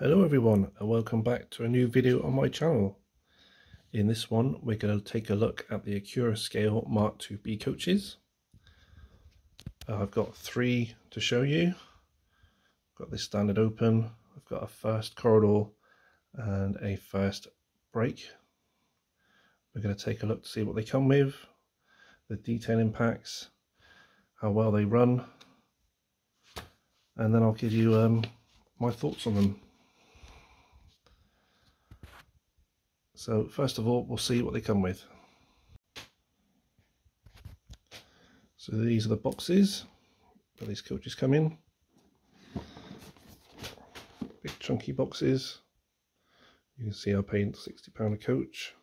Hello everyone and welcome back to a new video on my channel. In this one we're going to take a look at the Accurascale Mk2b coaches. I've got three to show you. I've got this standard open, I've got a first corridor and a first brake. We're going to take a look to see what they come with, the detail impacts, how well they run, and then I'll give you my thoughts on them. So first of all, we'll see what they come with. So these are the boxes that these coaches come in. Big chunky boxes. You can see I paid £60 a coach.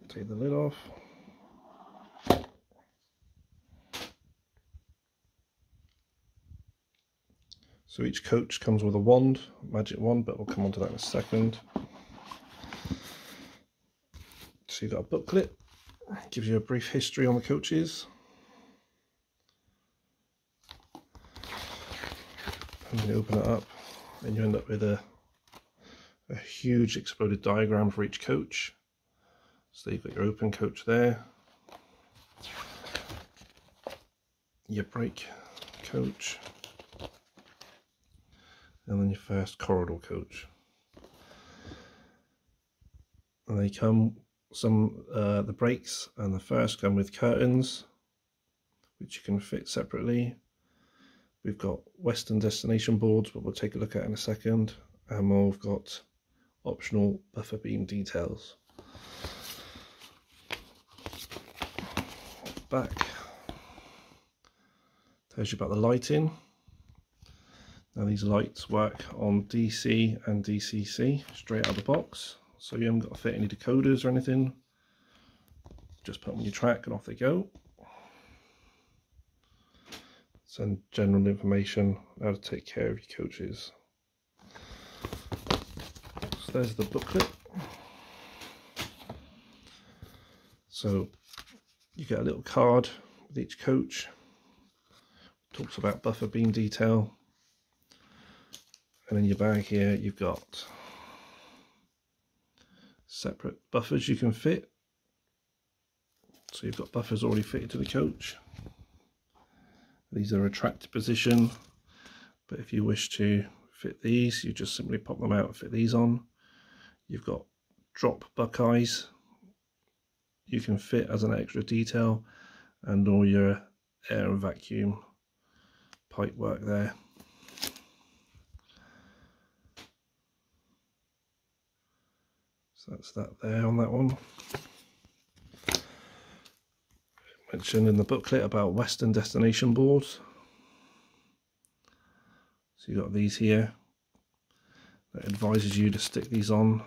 Take the lid off. So each coach comes with a wand, magic wand, but we'll come on to that in a second. So you've got a booklet, gives you a brief history on the coaches. And then you open it up and you end up with a huge exploded diagram for each coach. So you've got your open coach there, your brake coach, and then your first corridor coach. And they come, the brakes and the first come with curtains, which you can fit separately. We've got Western destination boards, but we'll take a look at in a second. And we've got optional buffer beam details. Back tells you about the lighting. Now these lights work on DC and DCC straight out of the box, so you haven't got to fit any decoders or anything. Just put them on your track and off they go. Some general information on how to take care of your coaches. So there's the booklet. So you get a little card with each coach. It talks about buffer beam detail. And in your bag here you've got separate buffers you can fit. So you've got buffers already fitted to the coach. These are retracted position, but if you wish to fit these, you just simply pop them out and fit these on. You've got drop buckeyes you can fit as an extra detail, and all your air and vacuum pipe work there. So that's that there on that one. Mentioned in the booklet about Western destination boards. So you've got these here. That advises you to stick these on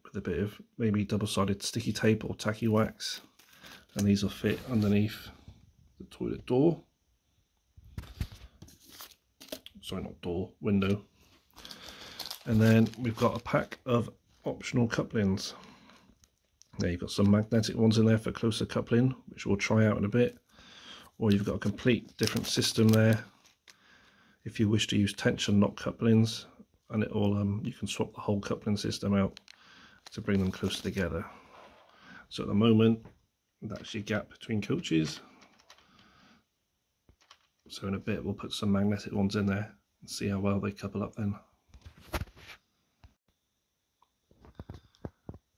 with a bit of maybe double-sided sticky tape or tacky wax, and these will fit underneath the toilet door. Sorry, not door, window. And then we've got a pack of optional couplings. Now you've got some magnetic ones in there for closer coupling, which we'll try out in a bit, or you've got a complete different system there if you wish to use tension knot couplings, and it all you can swap the whole coupling system out to bring them closer together. So at the moment that's your gap between coaches. So in a bit we'll put some magnetic ones in there and see how well they couple up then.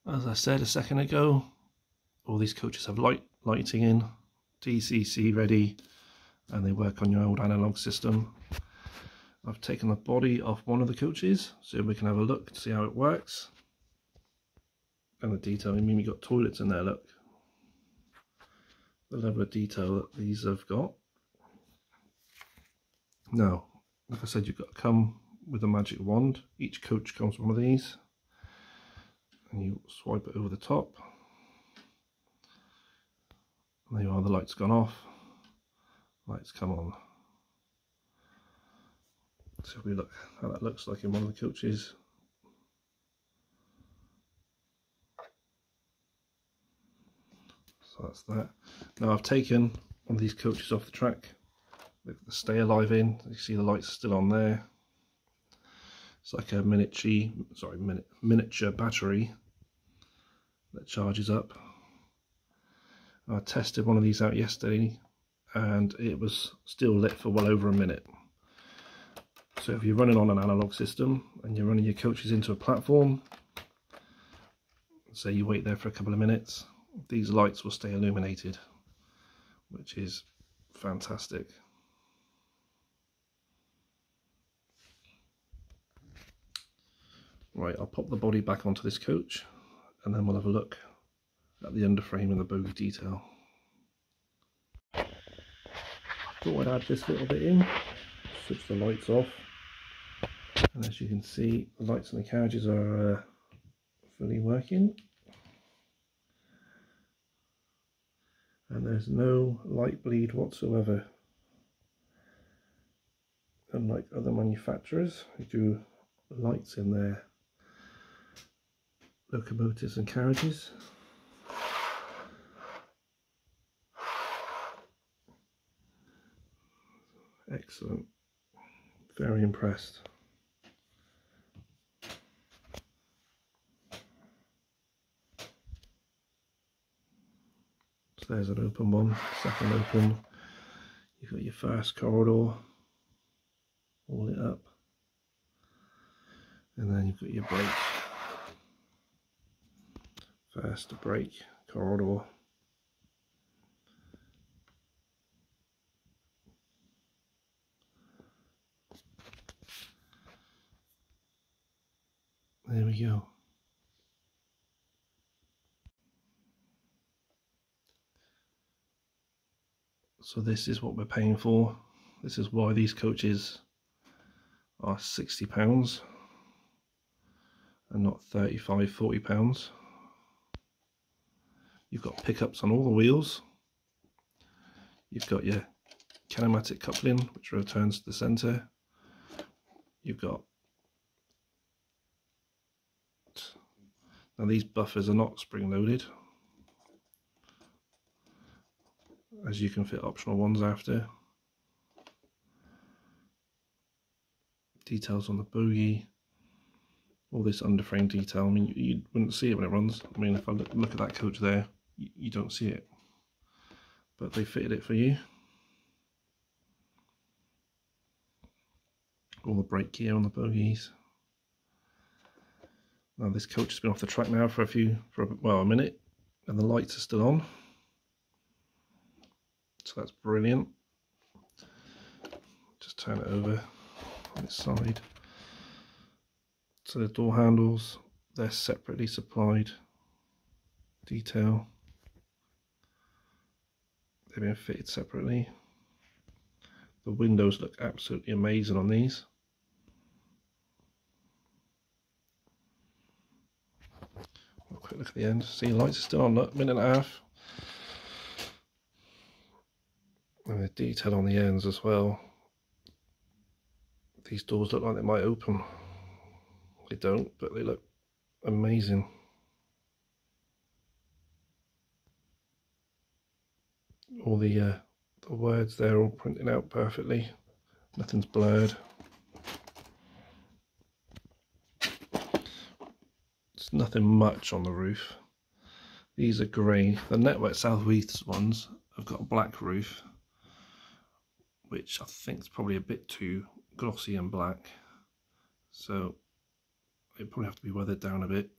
As I said a second ago, all these coaches have lighting in, DCC ready, and they work on your old analog system. I've taken the body off one of the coaches so we can have a look to see how it works. And the detail, I mean, we've got toilets in there, look. The level of detail that these have got. Now, like I said, you've got to come with a magic wand. Each coach comes with one of these. And you swipe it over the top. And there you are, the light's gone off. Lights come on. So we look how that looks like in one of the coaches. So that's that. Now I've taken one of these coaches off the track. They've got the stay alive in. You see the lights are still on there. It's like a miniature battery that charges up. I tested one of these out yesterday and it was still lit for well over a minute. So if you're running on an analog system and you're running your coaches into a platform, say you wait there for a couple of minutes, these lights will stay illuminated, which is fantastic. Right, I'll pop the body back onto this coach and then we'll have a look at the underframe and the bogie detail. Thought I'd add this little bit in, switch the lights off, and as you can see the lights in the carriages are fully working and there's no light bleed whatsoever, unlike other manufacturers who do lights in their locomotives and carriages. Excellent, very impressed. So there's an open one, second open, you've got your first corridor all lit up, and then you've got your brake, first brake corridor, there we go. So this is what we're paying for. This is why these coaches are £60 and not £35–40. You've got pickups on all the wheels. You've got your kinematic coupling, which returns to the centre. You've got, now these buffers are not spring loaded, as you can fit optional ones after. Details on the bogie, all this underframe detail. I mean, you wouldn't see it when it runs. I mean, if I look at that coach there, you don't see it, but they fitted it for you. All the brake gear on the bogies. Now this coach has been off the track now for a minute, and the lights are still on. So that's brilliant. Just turn it over on its side. So the door handles, they're separately supplied detail. They've been fitted separately. The windows look absolutely amazing on these. A quick look at the end. See, the lights are still on, look, minute and a half. And the detail on the ends as well. These doors look like they might open. They don't, but they look amazing. All the words there all printed out perfectly. Nothing's blurred. There's nothing much on the roof. These are grey. The Network Southeast ones have got a black roof, which I think is probably a bit too glossy and black, so they probably have to be weathered down a bit.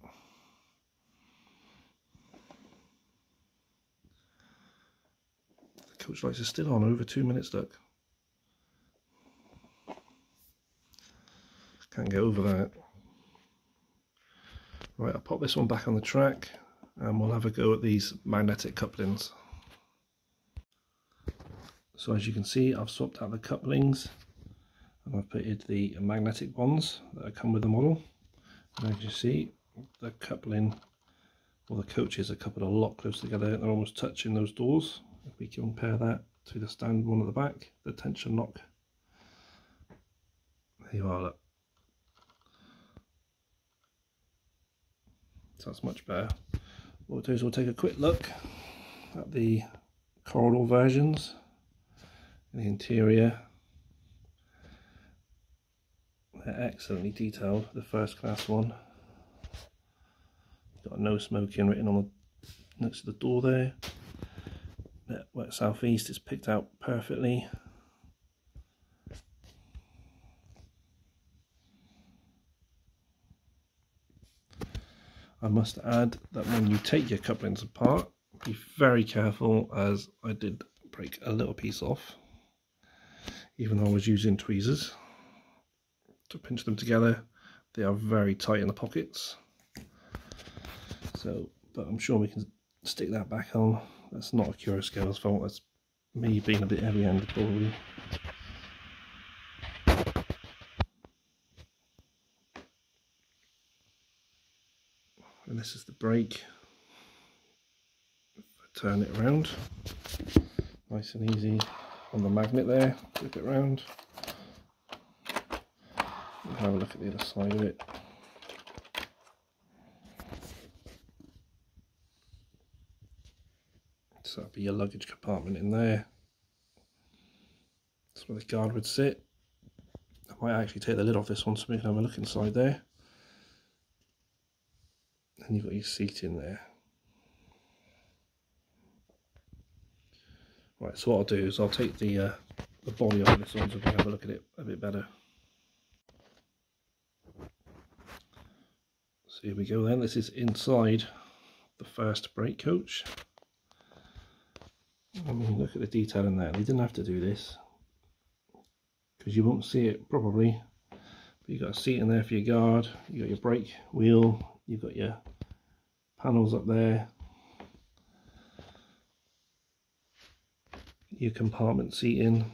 The coach lights are still on, over 2 minutes, look. Can't get over that. Right, I'll pop this one back on the track and we'll have a go at these magnetic couplings. So as you can see, I've swapped out the couplings and I've fitted the magnetic ones that come with the model. And as you see, the coupling, or the coaches are coupled a lot closer together. They're almost touching those doors. If we compare that to the standard one at the back, the tension lock. There you are, look. So that's much better. What we'll do is we'll take a quick look at the corridor versions. The interior, they're excellently detailed. The first class one, got no smoking written on the next to the door there. The wet southeast is picked out perfectly. I must add that when you take your couplings apart, be very careful, as I did break a little piece off, even though I was using tweezers to pinch them together. They are very tight in the pockets. So, but I'm sure we can stick that back on. That's not Accurascale's fault, that's me being a bit heavy-handed probably. And this is the brake. Turn it around, nice and easy on the magnet there, flip it around. We'll have a look at the other side of it. So that'd be your luggage compartment in there. That's where the guard would sit. I might actually take the lid off this one so we can have a look inside there. And you've got your seat in there. Right, so what I'll do is I'll take the body off this one so we can have a look at it a bit better. So here we go then, this is inside the first brake coach. I mean, look at the detail in there. They didn't have to do this, because you won't see it probably. But you've got a seat in there for your guard, you've got your brake wheel, you've got your panels up there, your compartment seating,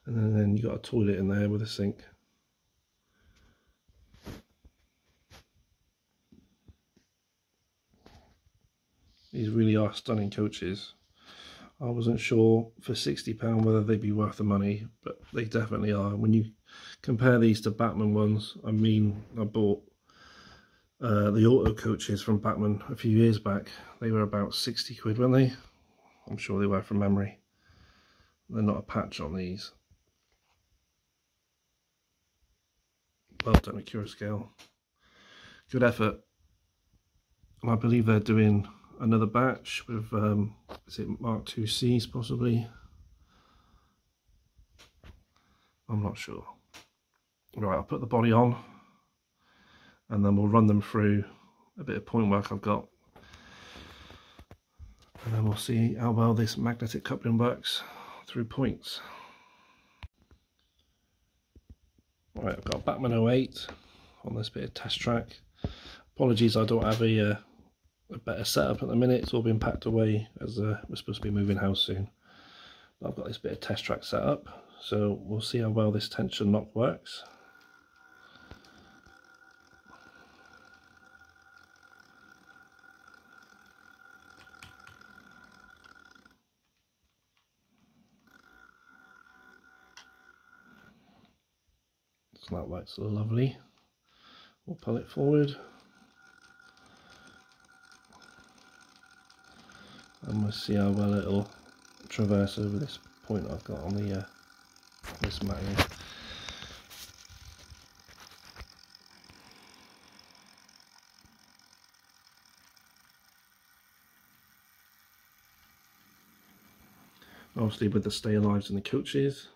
and then you've got a toilet in there with a sink. These really are stunning coaches. I wasn't sure for £60 whether they'd be worth the money, but they definitely are. When you compare these to Batman ones, I mean, I bought the auto coaches from Batman a few years back. They were about 60 quid, weren't they? I'm sure they were from memory. They're not a patch on these. Well done, Accurascale. Good effort. And I believe they're doing another batch with, is it Mk2Cs possibly? I'm not sure. Right, I'll put the body on and then we'll run them through a bit of point work I've got, and then we'll see how well this magnetic coupling works through points. Right, I've got Batman 08 on this bit of test track. Apologies, I don't have a better setup at the minute. It's all been packed away as we're supposed to be moving house soon. But I've got this bit of test track set up, so we'll see how well this tension knock works. So that works lovely. We'll pull it forward. And we'll see how well it'll traverse over this point I've got on the this mat here. Obviously with the stay alives in the coaches,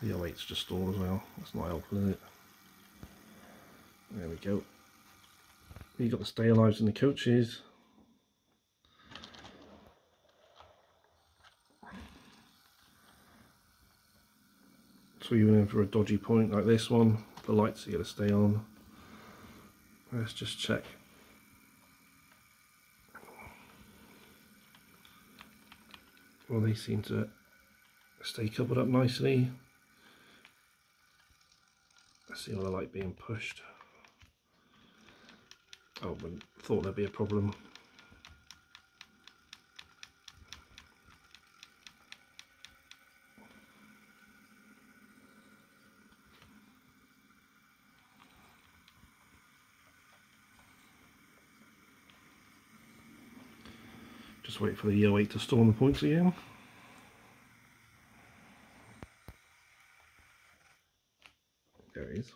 the 08's just stalled as well. That's not helpful, is it? There we go. You've got the stay alives in the coaches. So even in for a dodgy point like this one, the lights are going to stay on. Let's just check. Well, they seem to stay coupled up nicely. I see all the light being pushed. Oh, I thought there'd be a problem. Just wait for the 08 to store the points again. There it is.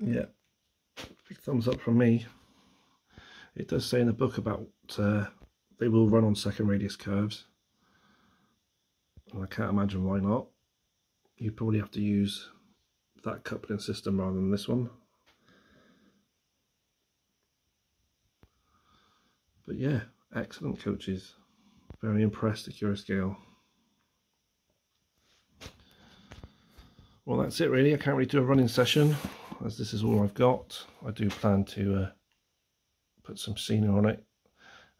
Yeah, big thumbs up from me. It does say in the book about they will run on second radius curves, and I can't imagine why not. You probably have to use that coupling system rather than this one. But yeah, excellent coaches. Very impressed at Accurascale. Well, that's it really. I can't really do a running session as this is all I've got. I do plan to put some scenery on it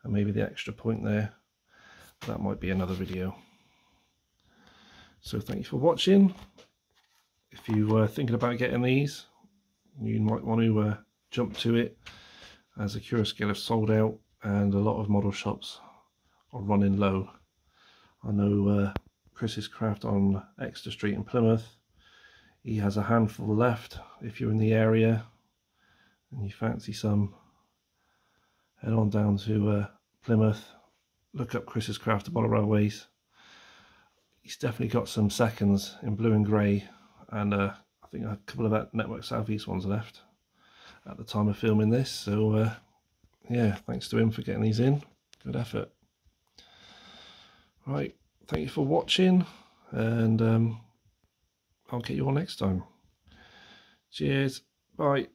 and maybe the extra point there. That might be another video. So thank you for watching. If you were thinking about getting these, you might want to jump to it, as Accurascale have sold out and a lot of model shops are running low. I know Chris's Craft on Exeter Street in Plymouth, he has a handful left. If you're in the area and you fancy some, head on down to Plymouth, look up Chris's Craft at Model Railways. He's definitely got some seconds in blue and grey, and I think a couple of that Network Southeast ones left at the time of filming this. So yeah, thanks to him for getting these in. Good effort. Right, thank you for watching, and I'll get you all next time. Cheers, bye.